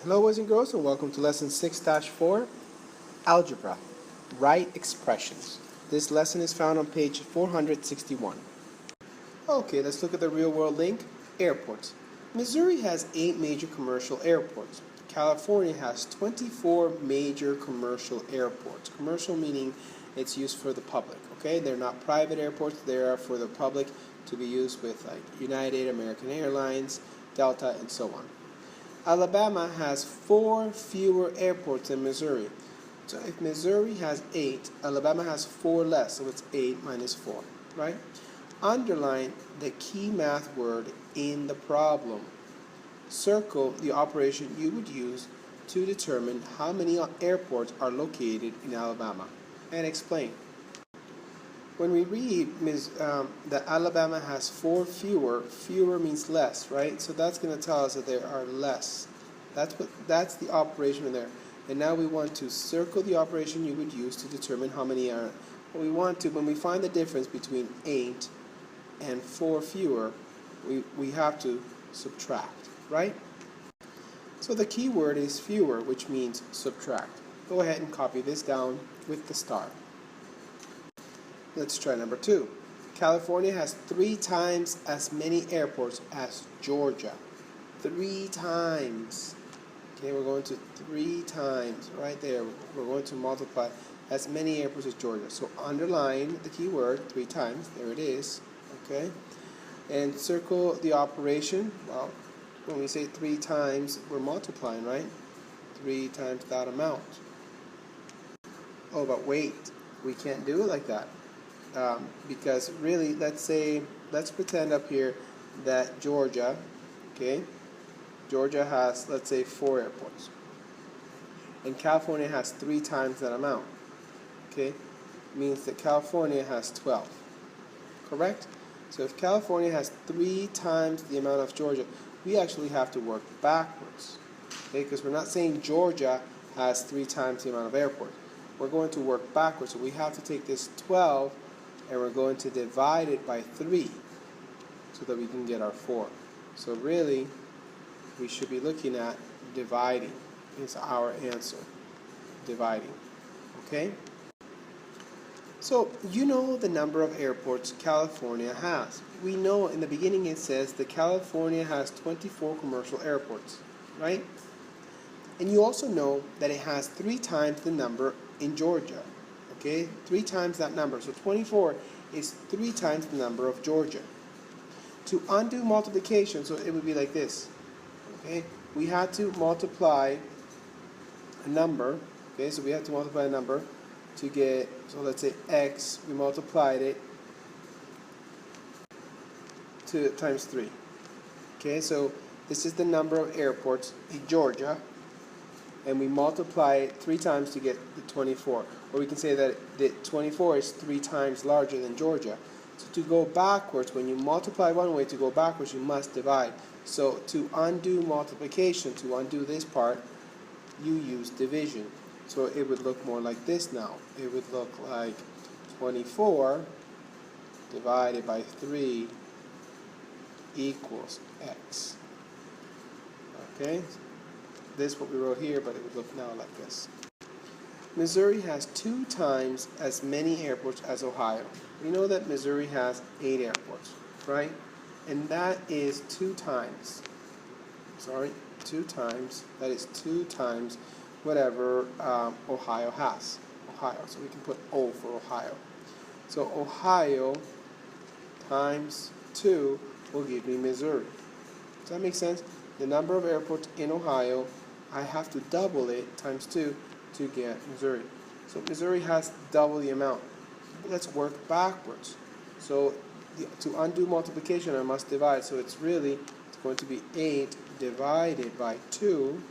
Hello boys and girls, and welcome to lesson 6-4, Algebra, Right Expressions. This lesson is found on page 461. Okay, let's look at the real world link, airports. Missouri has 8 major commercial airports. California has 24 major commercial airports. Commercial meaning it's used for the public, okay? They're not private airports, they are for the public to be used with like United, American Airlines, Delta, and so on. Alabama has 4 fewer airports than Missouri. So if Missouri has 8, Alabama has 4 less, so it's 8 minus 4, right? Underline the key math word in the problem. Circle the operation you would use to determine how many airports are located in Alabama. And explain. When we read that Alabama has 4 fewer, fewer means less, right? So that's going to tell us that there are less. That's the operation in there. And now we want to circle the operation you would use to determine how many are. We want to, when we find the difference between 8 and 4 fewer, we have to subtract, right? So the key word is fewer, which means subtract. Go ahead and copy this down with the star. Let's try number 2. California has 3 times as many airports as Georgia. 3 times. Okay, we're going to 3 times right there. We're going to multiply as many airports as Georgia. So underline the key word 3 times. There it is. Okay, and circle the operation. Well, when we say 3 times, we're multiplying, right? 3 times that amount. Oh, but wait, we can't do it like that. Because really, let's pretend up here that Georgia, okay, Georgia has, let's say, 4 airports, and California has 3 times that amount, okay, it means that California has 12, correct? So if California has 3 times the amount of Georgia, we actually have to work backwards, okay, because we're not saying Georgia has 3 times the amount of airports. We're going to work backwards, so we have to take this 12 and we're going to divide it by 3 so that we can get our 4. So really, we should be looking at dividing is our answer. Dividing. Okay? So you know the number of airports California has. We know in the beginning it says that California has 24 commercial airports, right? And you also know that it has 3 times the number in Georgia. Okay, 3 times that number. So 24 is 3 times the number of Georgia. To undo multiplication, so it would be like this. Okay, we had to multiply a number. Okay, so we had to multiply a number to get, so let's say x, we multiplied it to times 3. Okay, so this is the number of airports in Georgia, and we multiply it 3 times to get the 24. Or we can say that the 24 is 3 times larger than Georgia. So to go backwards, when you multiply one way, to go backwards, you must divide. So to undo multiplication, to undo this part, you use division. So it would look more like this now. It would look like 24 divided by 3 equals x. Okay? This is what we wrote here, but it would look now like this. Missouri has 2 times as many airports as Ohio. We know that Missouri has 8 airports, right? And that is 2 times. 2 times. That is 2 times whatever Ohio has. Ohio. So we can put O for Ohio. So Ohio times 2 will give me Missouri. Does that make sense? The number of airports in Ohio, I have to double it times 2 to get Missouri. So Missouri has double the amount. Let's work backwards. So to undo multiplication, I must divide. So it's going to be 8 divided by 2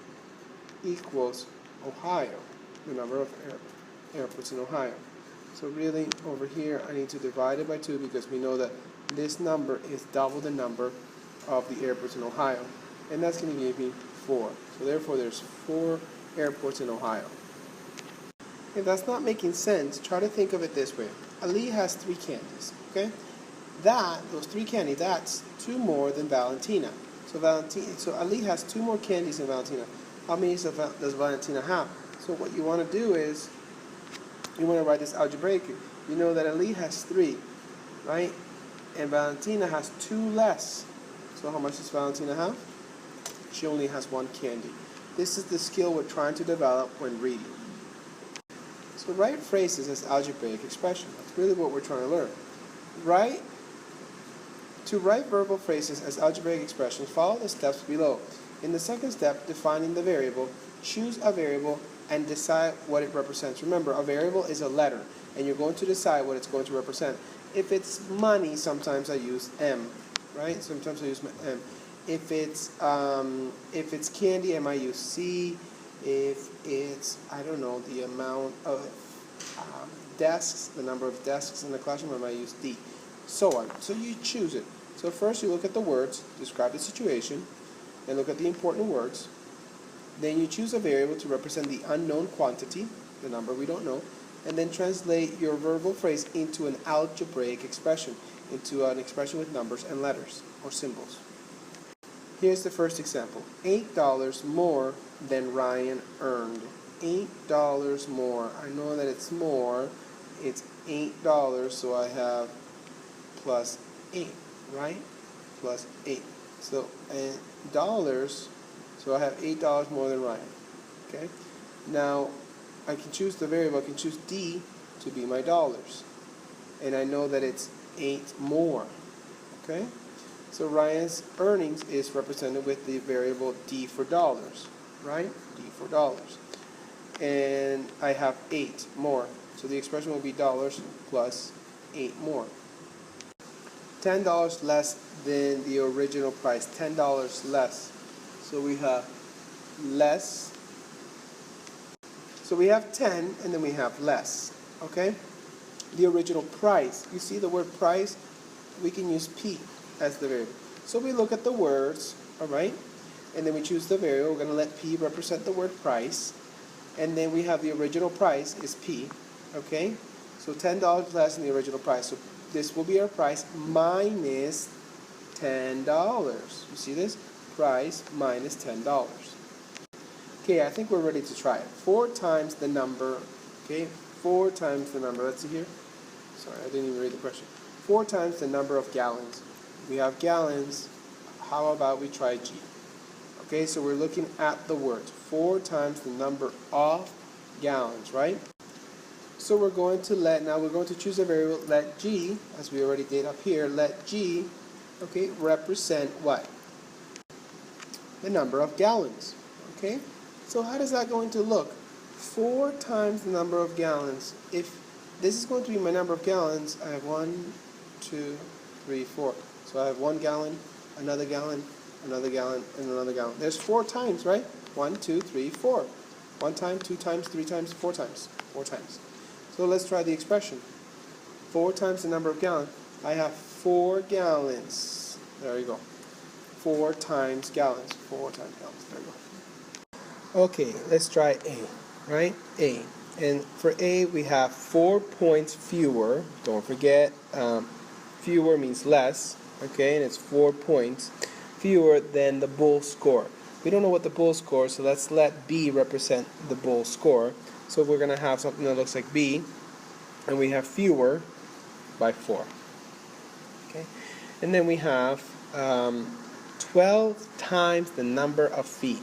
equals Ohio, the number of airports in Ohio. So really, over here, I need to divide it by 2 because we know that this number is double the number of the airports in Ohio. And that's going to give me 4. So therefore, there's 4 airports in Ohio. If that's not making sense, try to think of it this way. Ali has 3 candies, okay? Those 3 candies, that's 2 more than Valentina. So Ali has 2 more candies than Valentina. How many does Valentina have? So what you want to do is, you want to write this algebraic. You know that Ali has 3, right? And Valentina has 2 less. So how much does Valentina have? She only has 1 candy. This is the skill we're trying to develop when reading. So write phrases as algebraic expressions. That's really what we're trying to learn. To write verbal phrases as algebraic expressions, follow the steps below. In the second step, defining the variable, choose a variable and decide what it represents. Remember, a variable is a letter, and you're going to decide what it's going to represent. If it's money, sometimes I use M, right? Sometimes I use M. If it's candy, I might use C. If it's, I don't know, the amount of desks, the number of desks in the classroom, I might use D. So on. So you choose it. So first you look at the words, describe the situation, then look at the important words. Then you choose a variable to represent the unknown quantity, the number we don't know, and then translate your verbal phrase into an algebraic expression, into an expression with numbers and letters or symbols. Here's the first example. $8 more than Ryan earned. $8 more. I know that it's more. It's $8, so I have plus 8, right? Plus 8. So, and dollars, so I have $8 more than Ryan. Okay? Now, I can choose the variable. I can choose D to be my dollars. And I know that it's 8 more. Okay? So Ryan's earnings is represented with the variable D for dollars, right? D for dollars. And I have 8 more. So the expression will be dollars plus 8 more. $10 less than the original price. $10 less. So we have less. So we have 10 and then we have less. Okay? The original price. You see the word price? We can use P as the variable. So we look at the words, alright? And then we choose the variable. We're going to let P represent the word price. And then we have the original price is P. Okay? So $10 less than the original price. So this will be our price minus $10. You see this? Price minus $10. Okay, I think we're ready to try it. 4 times the number, okay? 4 times the number. Let's see here. Sorry, I didn't even read the question. 4 times the number of gallons. We have gallons. How about we try G? Okay, so we're looking at the words. 4 times the number of gallons, right? So we're going to now we're going to choose a variable, let G, as we already did up here, let G, okay, represent what? The number of gallons, okay? So how is that going to look? 4 times the number of gallons. If this is going to be my number of gallons, I have 1, 2, 3, 4. So I have 1 gallon, another gallon, another gallon, and another gallon. There's 4 times, right? 1, 2, 3, 4. 1 time, 2 times, 3 times, 4 times. 4 times. So let's try the expression. 4 times the number of gallons. I have 4 gallons. There you go. 4 times gallons. 4 times gallons. There you go. Okay, let's try A. Right? A. And for A, we have 4 points fewer. Don't forget, fewer means less. Okay, and it's 4 points fewer than the bull score. We don't know what the bull score is, so let's let B represent the bull score. So we're going to have something that looks like B, and we have fewer by 4. Okay, and then we have 12 times the number of feet.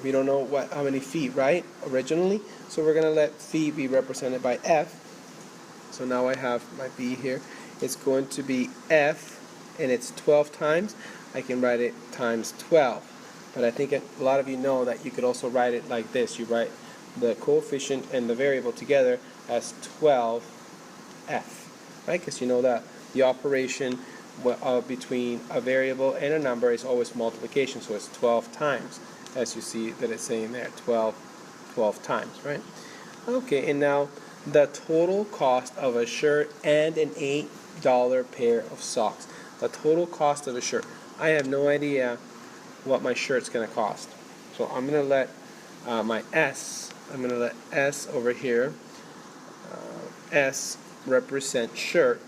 We don't know how many feet, right, originally, so we're going to let feet be represented by F. So now I have my B here. It's going to be F, and it's 12 times. I can write it times 12. But I think a lot of you know that you could also write it like this. You write the coefficient and the variable together as 12F, right? Because you know that the operation between a variable and a number is always multiplication, so it's 12 times, as you see that it's saying there, 12 times, right? Okay, and now the total cost of a shirt and an $8 pair of socks. The total cost of a shirt. I have no idea what my shirt's going to cost. So I'm going to let my S, I'm going to let S over here, S represent shirt,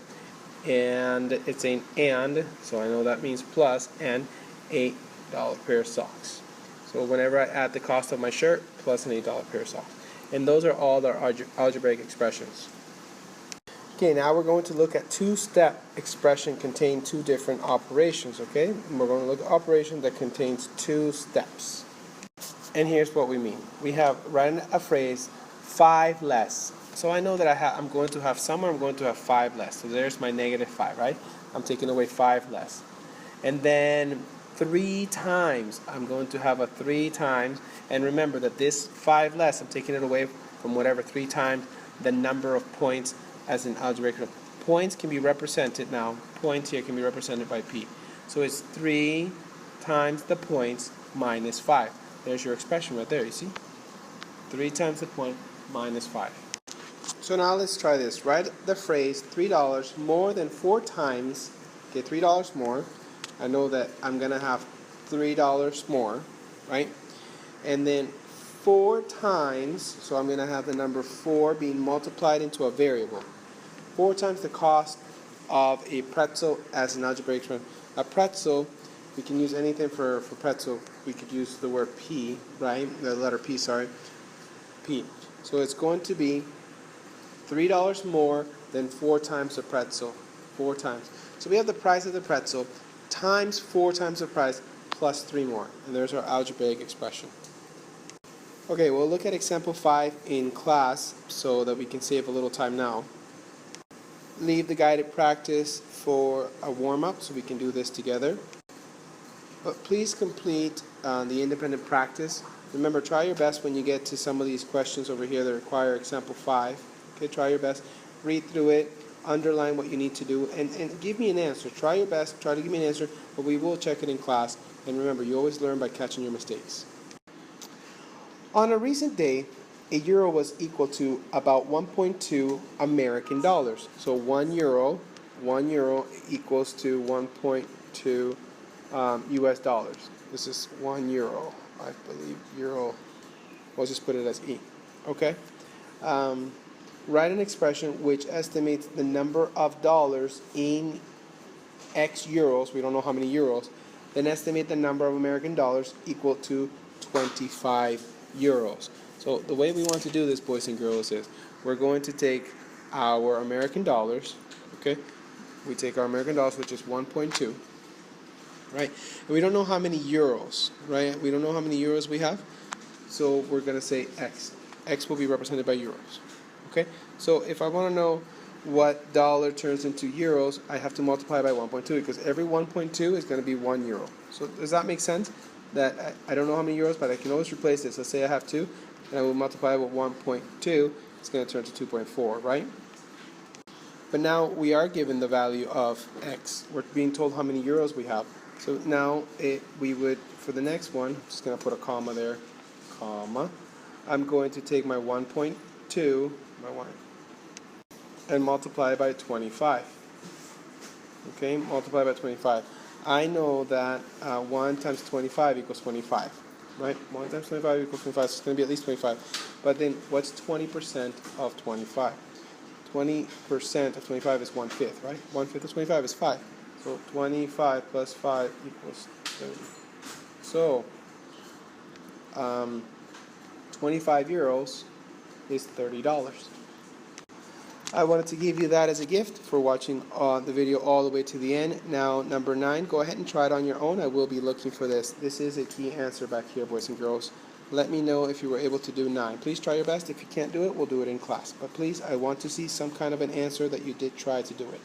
and it's an and, so I know that means plus, and $8 pair of socks. So whenever I add the cost of my shirt plus an $8 pair of socks. And those are all our algebraic expressions. Okay, now we're going to look at two-step expression containing two different operations, okay? And we're going to look at operation that contains two steps. And here's what we mean. We have, write a phrase, 5 less. So I know that I'm going to have somewhere, I'm going to have 5 less. So there's my -5, right? I'm taking away 5 less. And then 3 times, I'm going to have a 3 times. And remember that this 5 less, I'm taking it away from whatever 3 times the number of points as in algebraic. Points can be represented now. Points here can be represented by P. So it's 3 times the points minus 5. There's your expression right there, you see? 3 times the point minus 5. So now let's try this. Write the phrase $3 more than 4 times. Okay, $3 more. I know that I'm going to have $3 more, right? And then 4 times, so I'm going to have the number 4 being multiplied into a variable. 4 times the cost of a pretzel as an algebraic expression. A pretzel, we can use anything for pretzel. We could use the word P, right? The letter P, sorry. P. So it's going to be $3 more than 4 times the pretzel. 4 times. So we have the price of the pretzel times 4 times the price plus 3 more. And there's our algebraic expression. Okay, we'll look at example 5 in class so that we can save a little time now. Leave the guided practice for a warm-up so we can do this together. But please complete the independent practice. Remember, try your best when you get to some of these questions over here that require example 5. Okay, try your best. Read through it, underline what you need to do, and give me an answer. Try your best, try to give me an answer, but we will check it in class. And remember, you always learn by catching your mistakes. On a recent day, a euro was equal to about 1.2 American dollars. So 1 euro equals to 1.2 US dollars. This is 1 euro, I believe. Euro, we'll just put it as E. Okay? Write an expression which estimates the number of dollars in X euros, we don't know how many euros, then estimate the number of American dollars equal to 25 euros. So the way we want to do this, boys and girls, is we're going to take our American dollars, okay? We take our American dollars, which is 1.2, right? And we don't know how many euros, right? We don't know how many euros we have, so we're going to say X. X will be represented by euros, okay? So if I want to know what dollar turns into euros, I have to multiply by 1.2 because every 1.2 is going to be 1 euro. So does that make sense? That I don't know how many euros, but I can always replace this. Let's say I have 2, and I will multiply with 1.2. It's going to turn to 2.4, right? But now we are given the value of X. We're being told how many euros we have. So now we would, for the next one, I'm just going to put a comma there, comma. I'm going to take my 1.2, and multiply by 25. Okay, multiply by 25. I know that 1 times 25 equals 25, right? 1 times 25 equals 25, so it's going to be at least 25. But then what's 20% of 25? 20% of 25 is 1/5, right? 1/5 of 25 is 5. So 25 plus 5 equals 30. So 25 euros is $30. I wanted to give you that as a gift for watching the video all the way to the end. Now, number 9, go ahead and try it on your own. I will be looking for this. This is a key answer back here, boys and girls. Let me know if you were able to do 9. Please try your best. If you can't do it, we'll do it in class. But please, I want to see some kind of an answer that you did try to do it.